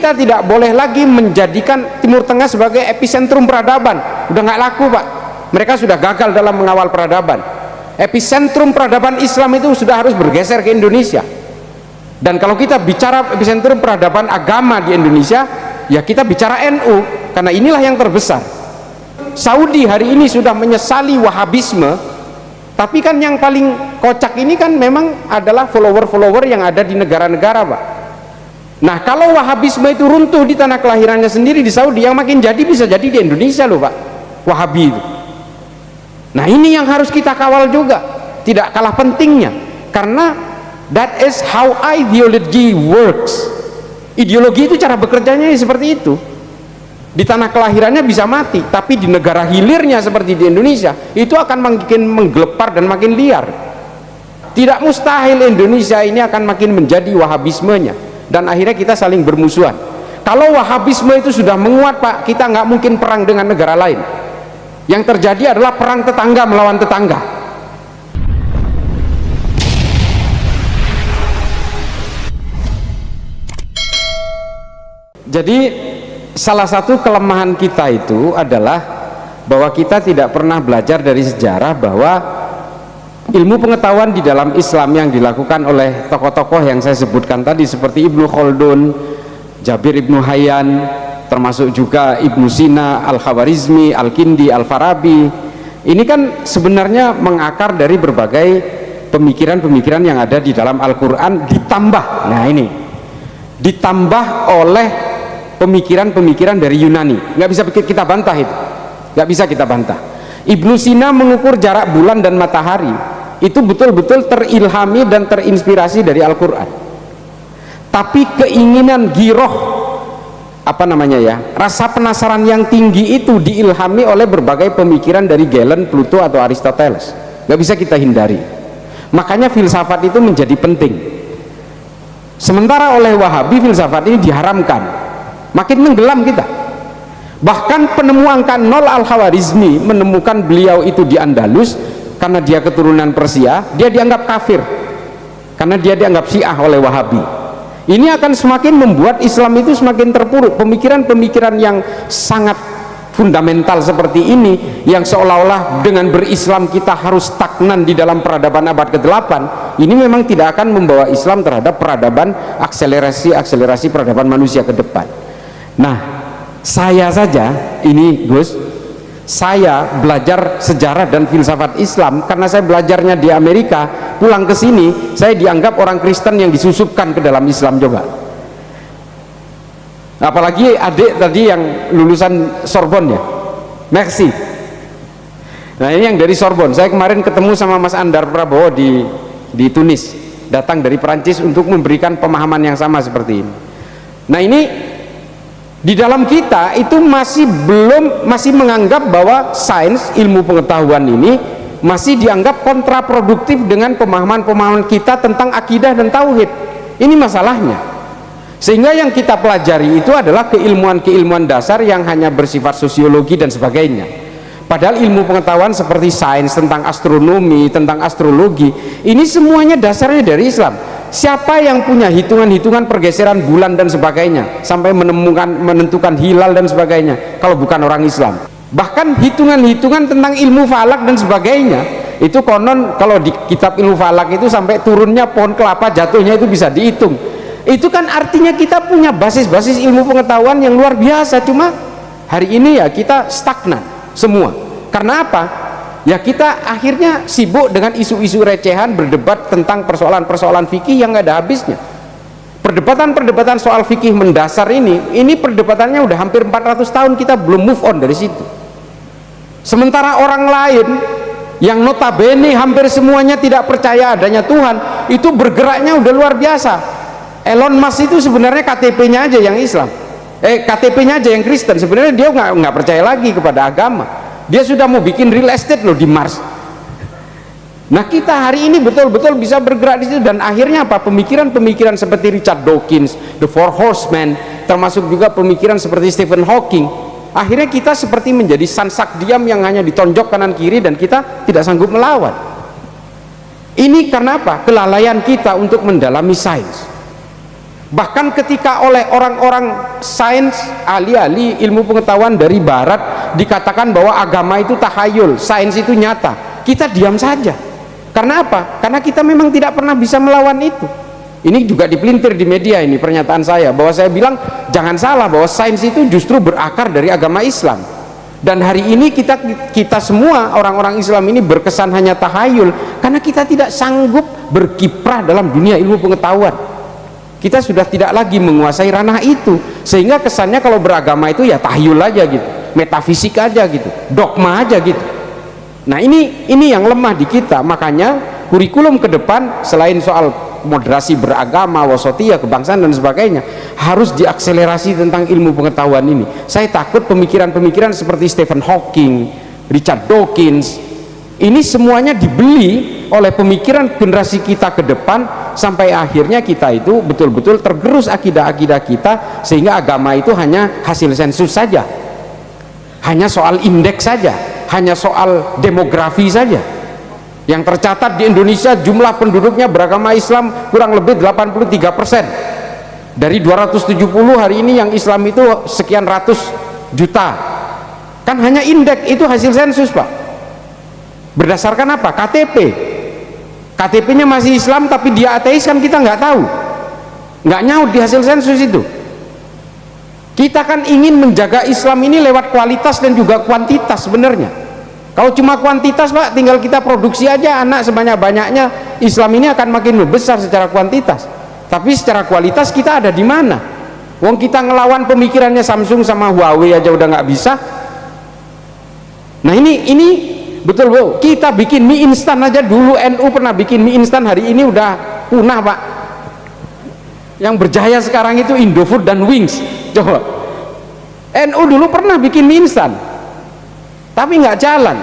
kita tidak boleh lagi menjadikan Timur Tengah sebagai epicentrum peradaban. Udah nggak laku, Pak. Mereka sudah gagal dalam mengawal peradaban. Epicentrum peradaban Islam itu sudah harus bergeser ke Indonesia. Dan kalau kita bicara epicentrum peradaban agama di Indonesia, ya kita bicara NU, karena inilah yang terbesar. Saudi hari ini sudah menyesali Wahabisme, tapi kan yang paling kocak ini kan memang adalah follower-follower yang ada di negara-negara, Pak. Nah, kalau Wahabisme itu runtuh di tanah kelahirannya sendiri di Saudi, yang makin jadi bisa jadi di Indonesia loh, Pak, Wahabi itu. Nah, ini yang harus kita kawal juga, tidak kalah pentingnya, karena that is how ideology works. Ideologi itu cara bekerjanya seperti itu. Di tanah kelahirannya bisa mati, tapi di negara hilirnya seperti di Indonesia itu akan makin menggelepar dan makin liar. Tidak mustahil Indonesia ini akan makin menjadi Wahabismenya, dan akhirnya kita saling bermusuhan. Kalau Wahabisme itu sudah menguat, Pak, kita nggak mungkin perang dengan negara lain. Yang terjadi adalah perang tetangga melawan tetangga. Jadi salah satu kelemahan kita itu adalah bahwa kita tidak pernah belajar dari sejarah bahwa ilmu pengetahuan di dalam Islam yang dilakukan oleh tokoh-tokoh yang saya sebutkan tadi seperti Ibnu Khaldun, Jabir Ibnu Hayyan, termasuk juga Ibnu Sina, Al-Khawarizmi, Al-Kindi, Al-Farabi, ini kan sebenarnya mengakar dari berbagai pemikiran-pemikiran yang ada di dalam Al-Quran, ditambah, nah ini ditambah oleh pemikiran-pemikiran dari Yunani. Nggak bisa kita bantah itu, nggak bisa kita bantah. Ibnu Sina mengukur jarak bulan dan matahari itu betul-betul terilhami dan terinspirasi dari Al-Quran, tapi keinginan giroh, apa namanya ya, rasa penasaran yang tinggi itu diilhami oleh berbagai pemikiran dari Galen, Pluto atau Aristoteles. Nggak bisa kita hindari. Makanya filsafat itu menjadi penting. Sementara oleh Wahabi filsafat ini diharamkan, makin menggelam kita. Bahkan penemu angka 0 Al-Khawarizmi menemukan beliau itu di Andalus karena dia keturunan Persia, dia dianggap kafir karena dia dianggap Syiah oleh Wahabi. Ini akan semakin membuat Islam itu semakin terpuruk. Pemikiran-pemikiran yang sangat fundamental seperti ini, yang seolah-olah dengan berislam kita harus stagnan di dalam peradaban abad ke-8, ini memang tidak akan membawa Islam terhadap peradaban, akselerasi peradaban manusia ke depan. Nah, saya saja ini Gus, saya belajar sejarah dan filsafat Islam karena saya belajarnya di Amerika. Pulang ke sini saya dianggap orang Kristen yang disusupkan ke dalam Islam juga. Apalagi adik tadi yang lulusan Sorbonne ya, Merci. Nah, ini yang dari Sorbonne. Saya kemarin ketemu sama Mas Andar Prabowo di Tunis, datang dari Perancis untuk memberikan pemahaman yang sama seperti ini. Nah, ini di dalam kita itu masih menganggap bahwa sains, ilmu pengetahuan ini masih dianggap kontraproduktif dengan pemahaman-pemahaman kita tentang akidah dan tauhid. Ini masalahnya. Sehingga yang kita pelajari itu adalah keilmuan-keilmuan dasar yang hanya bersifat sosiologi dan sebagainya. Padahal ilmu pengetahuan seperti sains, tentang astronomi, tentang astrologi, ini semuanya dasarnya dari Islam. Siapa yang punya hitungan-hitungan pergeseran bulan dan sebagainya sampai menentukan hilal dan sebagainya kalau bukan orang Islam? Bahkan hitungan-hitungan tentang ilmu falak dan sebagainya itu konon kalau di kitab ilmu falak itu sampai turunnya pohon kelapa jatuhnya itu bisa dihitung. Itu kan artinya kita punya basis-basis ilmu pengetahuan yang luar biasa, cuma hari ini ya kita stagnan semua. Karena apa? Ya kita akhirnya sibuk dengan isu-isu recehan, berdebat tentang persoalan-persoalan fikih yang nggak ada habisnya. Perdebatan-perdebatan soal fikih mendasar ini perdebatannya udah hampir 400 tahun, kita belum move on dari situ. Sementara orang lain yang notabene hampir semuanya tidak percaya adanya Tuhan, itu bergeraknya udah luar biasa. Elon Musk itu sebenarnya KTP-nya aja yang Islam, KTP-nya aja yang Kristen. Sebenarnya dia nggak percaya lagi kepada agama. Dia sudah mau bikin real estate loh di Mars. Nah, kita hari ini betul-betul bisa bergerak di situ, dan akhirnya apa? Pemikiran-pemikiran seperti Richard Dawkins, The Four Horsemen, termasuk juga pemikiran seperti Stephen Hawking, akhirnya kita seperti menjadi sansak diam yang hanya ditonjok kanan kiri dan kita tidak sanggup melawan. Ini karena apa? Kelalaian kita untuk mendalami sains. Bahkan ketika oleh orang-orang sains, ahli-ahli ilmu pengetahuan dari barat dikatakan bahwa agama itu tahayul, sains itu nyata, kita diam saja. Karena apa? Karena kita memang tidak pernah bisa melawan itu. Ini juga dipelintir di media ini pernyataan saya, bahwa saya bilang jangan salah bahwa sains itu justru berakar dari agama Islam. Dan hari ini kita semua orang-orang Islam ini berkesan hanya tahayul karena kita tidak sanggup berkiprah dalam dunia ilmu pengetahuan. Kita sudah tidak lagi menguasai ranah itu, sehingga kesannya kalau beragama itu ya tahyul aja gitu, metafisik aja gitu, dogma aja gitu. Nah ini yang lemah di kita. Makanya kurikulum ke depan selain soal moderasi beragama, wasatiyah, kebangsaan dan sebagainya, harus diakselerasi tentang ilmu pengetahuan ini. Saya takut pemikiran-pemikiran seperti Stephen Hawking, Richard Dawkins, ini semuanya dibeli oleh pemikiran generasi kita ke depan, sampai akhirnya kita itu betul-betul tergerus akidah-akidah kita, sehingga agama itu hanya hasil sensus saja, hanya soal indeks saja, hanya soal demografi saja. Yang tercatat di Indonesia jumlah penduduknya beragama Islam kurang lebih 83%. Dari 270 hari ini yang Islam itu sekian ratus juta. Kan hanya indeks, itu hasil sensus Pak. Berdasarkan apa? KTP. KTP-nya masih Islam tapi dia ateis, kan kita nggak tahu, nggak nyaut di hasil sensus itu. Kita kan ingin menjaga Islam ini lewat kualitas dan juga kuantitas sebenarnya. Kalau cuma kuantitas Pak, tinggal kita produksi aja anak sebanyak-banyaknya, Islam ini akan makin besar secara kuantitas. Tapi secara kualitas kita ada di mana? Wong kita ngelawan pemikirannya Samsung sama Huawei aja udah nggak bisa. Nah ini betul Bu, kita bikin mie instan aja dulu, NU pernah bikin mie instan, hari ini udah punah Pak. Yang berjaya sekarang itu Indofood dan Wings. Coba, NU dulu pernah bikin mie instan tapi nggak jalan.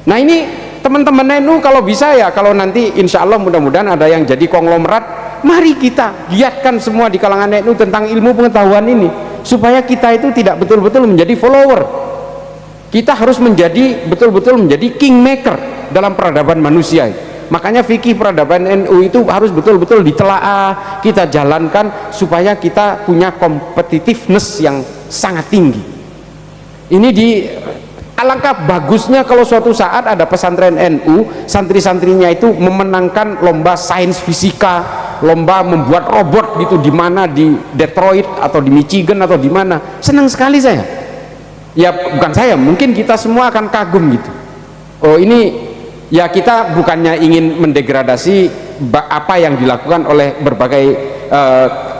Nah ini teman-teman NU kalau bisa ya, kalau nanti insya Allah mudah-mudahan ada yang jadi konglomerat, mari kita giatkan semua di kalangan NU tentang ilmu pengetahuan ini, supaya kita itu tidak betul-betul menjadi follower. Kita harus menjadi betul-betul menjadi kingmaker dalam peradaban manusia. Makanya fikih peradaban NU itu harus betul-betul ditelaah, kita jalankan supaya kita punya competitiveness yang sangat tinggi. Ini alangkah bagusnya kalau suatu saat ada pesantren NU, santri-santrinya itu memenangkan lomba sains fisika, lomba membuat robot gitu, di mana di Detroit atau di Michigan atau di mana. Senang sekali saya. Ya bukan saya, mungkin kita semua akan kagum gitu. Oh ini ya, kita bukannya ingin mendegradasi apa yang dilakukan oleh berbagai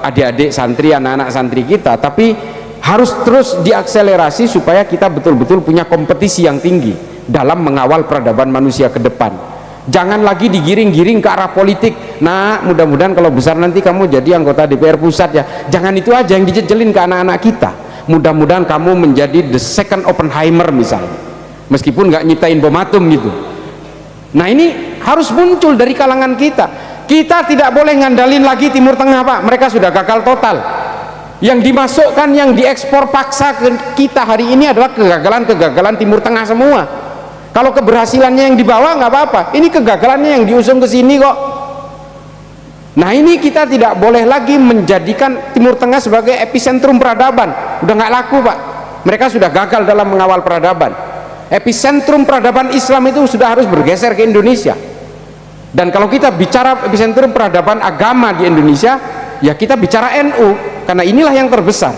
adik-adik santri, anak-anak santri kita, tapi harus terus diakselerasi supaya kita betul-betul punya kompetisi yang tinggi dalam mengawal peradaban manusia ke depan. Jangan lagi digiring-giring ke arah politik. Nah mudah-mudahan kalau besar nanti kamu jadi anggota DPR pusat ya, jangan itu aja yang dijejelin ke anak-anak kita. Mudah-mudahan kamu menjadi the second Oppenheimer misalnya, meskipun nggak nyiptain bom atom gitu. Nah ini harus muncul dari kalangan kita. Kita tidak boleh ngandalin lagi Timur Tengah Pak, mereka sudah gagal total. Yang dimasukkan, yang diekspor paksa ke kita hari ini adalah kegagalan-kegagalan Timur Tengah semua. Kalau keberhasilannya yang dibawa nggak apa-apa, ini kegagalannya yang diusung ke sini kok. Nah ini kita tidak boleh lagi menjadikan Timur Tengah sebagai epicentrum peradaban. Udah nggak laku Pak, mereka sudah gagal dalam mengawal peradaban. Epicentrum peradaban Islam itu sudah harus bergeser ke Indonesia. Dan kalau kita bicara epicentrum peradaban agama di Indonesia, ya kita bicara NU, karena inilah yang terbesar.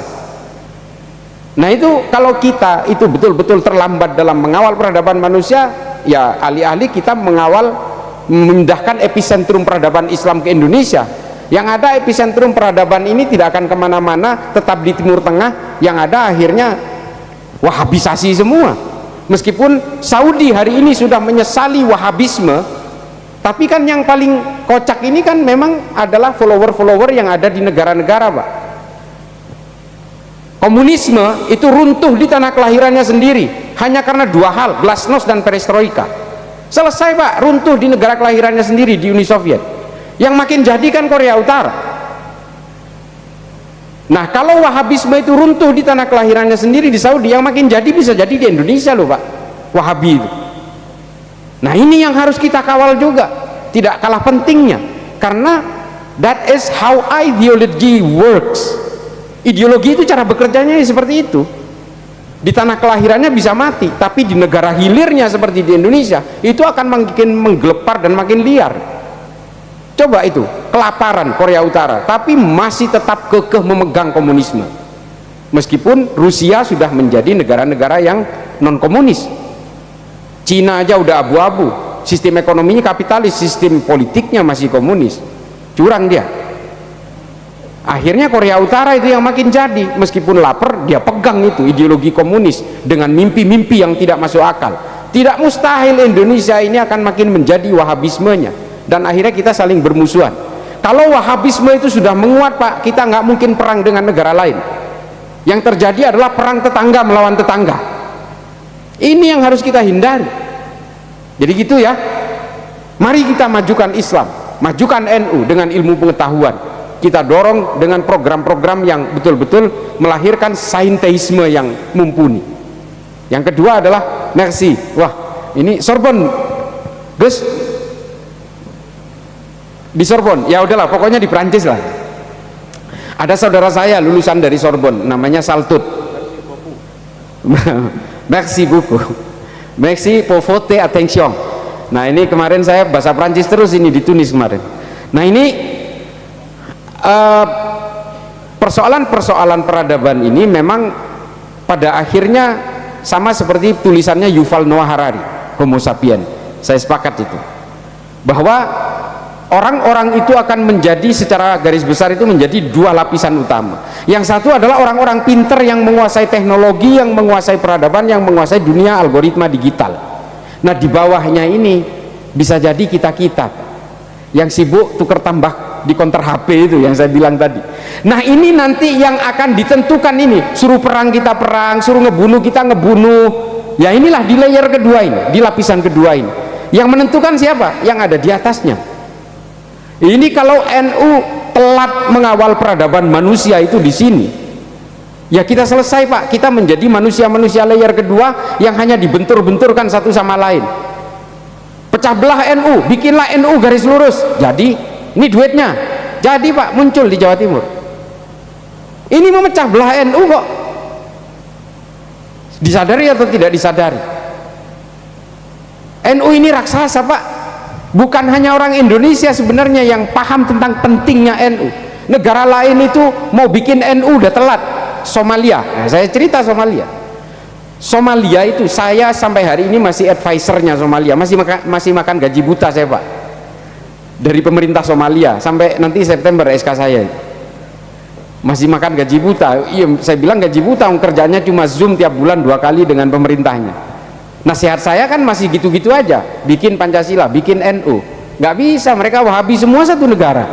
Nah itu kalau kita itu betul-betul terlambat dalam mengawal peradaban manusia, ya alih-alih kita mengawal, memindahkan epicentrum peradaban Islam ke Indonesia, yang ada epicentrum peradaban ini tidak akan kemana-mana, tetap di Timur Tengah, yang ada akhirnya wahabisasi semua. Meskipun Saudi hari ini sudah menyesali wahabisme, tapi kan yang paling kocak ini kan memang adalah follower-follower yang ada di negara-negara Pak. Komunisme itu runtuh di tanah kelahirannya sendiri hanya karena dua hal, glasnost dan perestroika. Selesai Pak, runtuh di negara kelahirannya sendiri, di Uni Soviet. Yang makin jadi kan Korea Utara. Nah kalau wahabisme itu runtuh di tanah kelahirannya sendiri di Saudi, yang makin jadi bisa jadi di Indonesia loh Pak, Wahabi itu. Nah ini yang harus kita kawal juga, tidak kalah pentingnya, karena That is how ideology works. Ideologi itu cara bekerjanya seperti itu. Di tanah kelahirannya bisa mati, tapi di negara hilirnya seperti di Indonesia itu akan makin menggelepar dan makin liar. Coba itu, kelaparan Korea Utara, tapi masih tetap kekeh memegang komunisme. Meskipun Rusia sudah menjadi negara-negara yang non komunis. Cina aja udah abu-abu, sistem ekonominya kapitalis, sistem politiknya masih komunis. Curang dia. Akhirnya Korea Utara itu yang makin jadi, meskipun lapar dia pegang itu ideologi komunis dengan mimpi-mimpi yang tidak masuk akal. Tidak mustahil Indonesia ini akan makin menjadi wahabismenya, dan akhirnya kita saling bermusuhan. Kalau wahabisme itu sudah menguat Pak, kita nggak mungkin perang dengan negara lain. Yang terjadi adalah perang tetangga melawan tetangga. Ini yang harus kita hindari. Jadi gitu ya, mari kita majukan Islam, majukan NU dengan ilmu pengetahuan. Kita dorong dengan program-program yang betul-betul melahirkan sainteisme yang mumpuni. Yang kedua adalah Merci. Wah, ini Sorbonne, Gus, di Sorbonne. Ya udahlah, pokoknya di Prancis lah. Ada saudara saya lulusan dari Sorbonne, namanya Saltut. Merci beaucoup. Merci pour votre attention. Nah ini kemarin saya bahasa Prancis terus ini di Tunis kemarin. Nah ini persoalan-persoalan peradaban ini memang pada akhirnya sama seperti tulisannya Yuval Noah Harari, Homo Sapiens. Saya sepakat itu, bahwa orang-orang itu akan menjadi secara garis besar itu menjadi dua lapisan utama. Yang satu adalah orang-orang pinter yang menguasai teknologi, yang menguasai peradaban, yang menguasai dunia algoritma digital. Nah di bawahnya ini bisa jadi kita-kita yang sibuk tuker tambah di konter HP itu yang saya bilang tadi. Nah ini nanti yang akan ditentukan ini, suruh perang kita perang, suruh ngebunuh kita ngebunuh. Ya inilah di layer kedua ini, di lapisan kedua ini. Yang menentukan siapa? Yang ada di atasnya. Ini kalau NU telat mengawal peradaban manusia itu di sini, ya kita selesai Pak. Kita menjadi manusia-manusia layer kedua yang hanya dibentur-benturkan satu sama lain. Pecah belah NU, bikinlah NU garis lurus. Jadi ini duitnya jadi Pak, muncul di Jawa Timur. Ini memecah belah NU kok. Disadari atau tidak disadari? NU ini raksasa Pak. Bukan hanya orang Indonesia sebenarnya yang paham tentang pentingnya NU. Negara lain itu mau bikin NU udah telat. Somalia, nah, saya cerita Somalia. Somalia itu saya sampai hari ini masih advisernya Somalia, masih makan gaji buta saya Pak, dari pemerintah Somalia sampai nanti September SK saya masih makan gaji buta. Iya, saya bilang gaji buta, kerjanya cuma Zoom tiap bulan 2 kali dengan pemerintahnya. Nasihat saya kan masih gitu-gitu aja, bikin Pancasila, bikin NU. Nggak bisa, mereka Wahabi semua satu negara.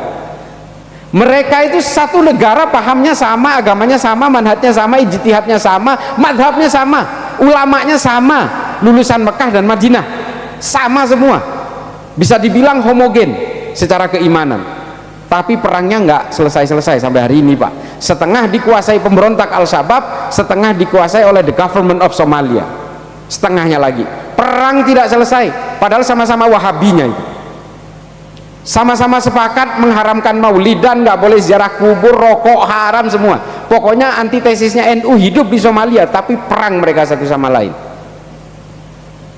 Mereka itu satu negara, pahamnya sama, agamanya sama, manhajnya sama, ijtihadnya sama, madhabnya sama, ulamanya sama, lulusan Mekah dan Madinah sama semua, bisa dibilang homogen secara keimanan. Tapi perangnya nggak selesai-selesai sampai hari ini Pak. Setengah dikuasai pemberontak Al-Shabaab, setengah dikuasai oleh the government of Somalia, setengahnya lagi. Perang tidak selesai, padahal sama-sama Wahabinya itu. Sama-sama sepakat mengharamkan maulidan, nggak boleh ziarah kubur, rokok haram semua. Pokoknya antitesisnya NU hidup di Somalia, tapi perang mereka satu sama lain.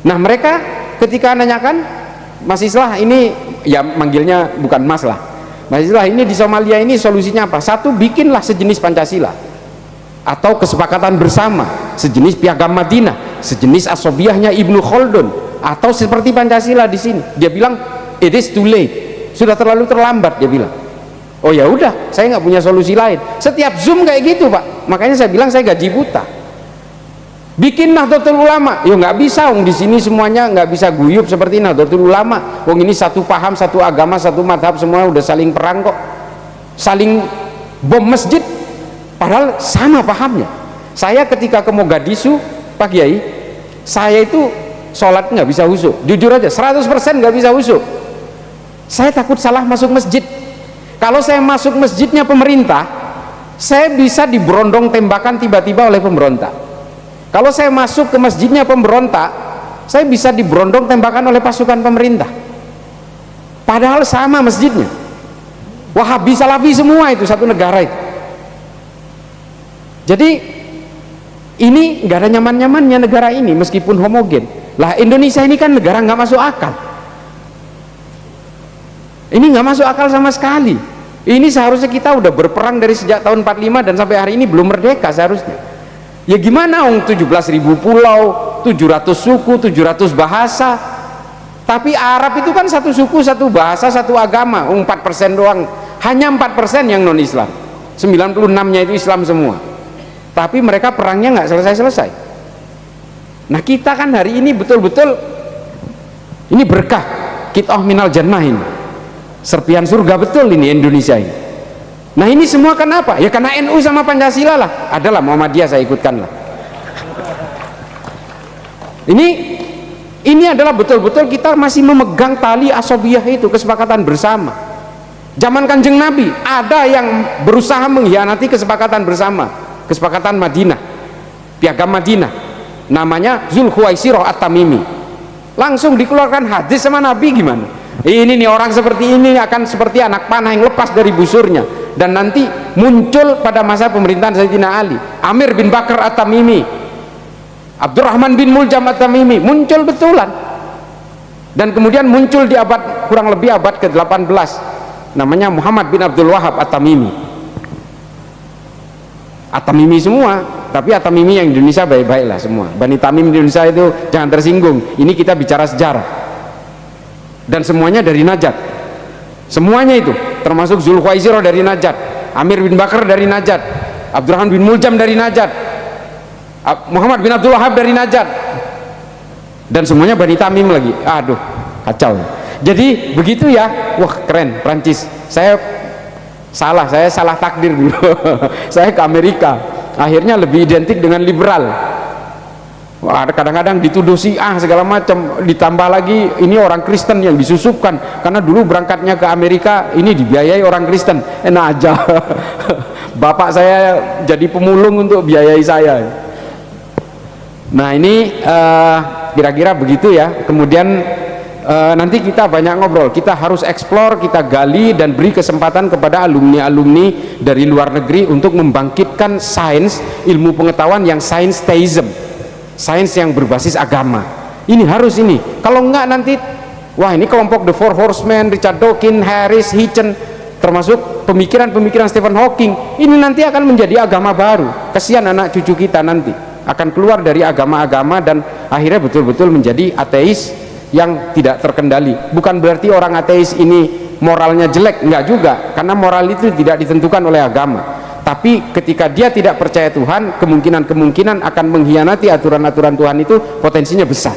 Nah mereka ketika nanyakan Mas Islah ini, ya manggilnya bukan Mas lah, Mas Islah ini di Somalia ini solusinya apa? Satu, bikinlah sejenis Pancasila atau kesepakatan bersama, sejenis Piagam Madinah, sejenis Asobiyahnya Ibnu Khaldun, atau seperti Pancasila di sini. Dia bilang it is too late, sudah terlalu terlambat. Dia bilang, oh ya udah, saya nggak punya solusi lain. Setiap Zoom kayak gitu Pak, makanya saya bilang saya gaji buta. Bikin Nahdlatul Ulama, ya nggak bisa, di sini semuanya nggak bisa guyup seperti Nahdlatul Ulama. Ini satu paham, satu agama, satu madhab, semua udah saling perang kok, saling bom masjid, padahal sama pahamnya. Saya ketika ke Mogadishu Pak Kiai, saya itu sholat nggak bisa khusyuk, jujur aja 100% nggak bisa khusyuk. Saya takut salah masuk masjid. Kalau saya masuk masjidnya pemerintah, saya bisa diberondong tembakan tiba-tiba oleh pemberontak. Kalau saya masuk ke masjidnya pemberontak, saya bisa diberondong tembakan oleh pasukan pemerintah, padahal sama masjidnya. Wahabi, Salafi semua itu satu negara itu. Jadi ini nggak ada nyaman-nyamannya negara ini meskipun homogen. Lah Indonesia ini kan negara nggak masuk akal. Ini nggak masuk akal sama sekali. Ini seharusnya kita udah berperang dari sejak tahun 45 dan sampai hari ini belum merdeka seharusnya. Ya gimana 17.000 pulau, 700 suku, 700 bahasa. Tapi Arab itu kan satu suku, satu bahasa, satu agama. 4% doang. Hanya 4% yang non Islam. 96-nya itu Islam semua. Tapi mereka perangnya nggak selesai-selesai. Nah kita kan hari ini betul-betul ini berkah qit'ah minal jannah ini, serpihan surga betul ini Indonesia ini. Nah ini semua kenapa? Ya karena NU sama Pancasila lah. Adalah Muhammadiyah saya ikutkan lah. Ini adalah betul-betul kita masih memegang tali asobiyah itu, kesepakatan bersama. Zaman Kanjeng Nabi ada yang berusaha mengkhianati kesepakatan bersama, kesepakatan Madinah, piagam Madinah, namanya Zulkhuwaisirah At-Tamimi. Langsung dikeluarkan hadis sama Nabi. Gimana ini nih, orang seperti ini akan seperti anak panah yang lepas dari busurnya, dan nanti muncul pada masa pemerintahan Sayyidina Ali, Amir bin Bakar At-Tamimi, Abdurrahman bin Muljam At-Tamimi, muncul betulan. Dan kemudian muncul di abad, kurang lebih abad ke-18, namanya Muhammad bin Abdul Wahab At-Tamimi. At-Tamimi semua, tapi At-Tamimi yang Indonesia baik-baik lah semua. Bani Tamim di Indonesia itu jangan tersinggung. Ini kita bicara sejarah. Dan semuanya dari Najd. Semuanya itu, termasuk Zulkhuwaisirah dari Najd, Amir bin Bakar dari Najd, Abdurrahman bin Muljam dari Najd, Muhammad bin Abdul Wahab dari Najd, dan semuanya Bani Tamim lagi. Aduh, kacau. Jadi begitu ya. Wah keren Prancis. Saya salah takdir dulu. Saya ke Amerika, akhirnya lebih identik dengan liberal. Wah, kadang-kadang dituduh Syiah segala macam, ditambah lagi ini orang Kristen yang disusupkan, karena dulu berangkatnya ke Amerika ini dibiayai orang Kristen. Enak aja. Bapak saya jadi pemulung untuk biayai saya. Nah ini kira-kira begitu ya. Kemudian nanti kita banyak ngobrol, kita harus eksplor, kita gali dan beri kesempatan kepada alumni-alumni dari luar negeri untuk membangkitkan sains, ilmu pengetahuan yang science theism, sains yang berbasis agama. Ini harus ini, kalau enggak nanti wah ini kelompok The Four Horsemen, Richard Dawkins, Harris, Hitchens, termasuk pemikiran-pemikiran Stephen Hawking, ini nanti akan menjadi agama baru. Kesian anak cucu kita nanti akan keluar dari agama-agama dan akhirnya betul-betul menjadi ateis yang tidak terkendali. Bukan berarti orang ateis ini moralnya jelek, enggak juga, karena moral itu tidak ditentukan oleh agama. Tapi ketika dia tidak percaya Tuhan, kemungkinan-kemungkinan akan mengkhianati aturan-aturan Tuhan itu potensinya besar.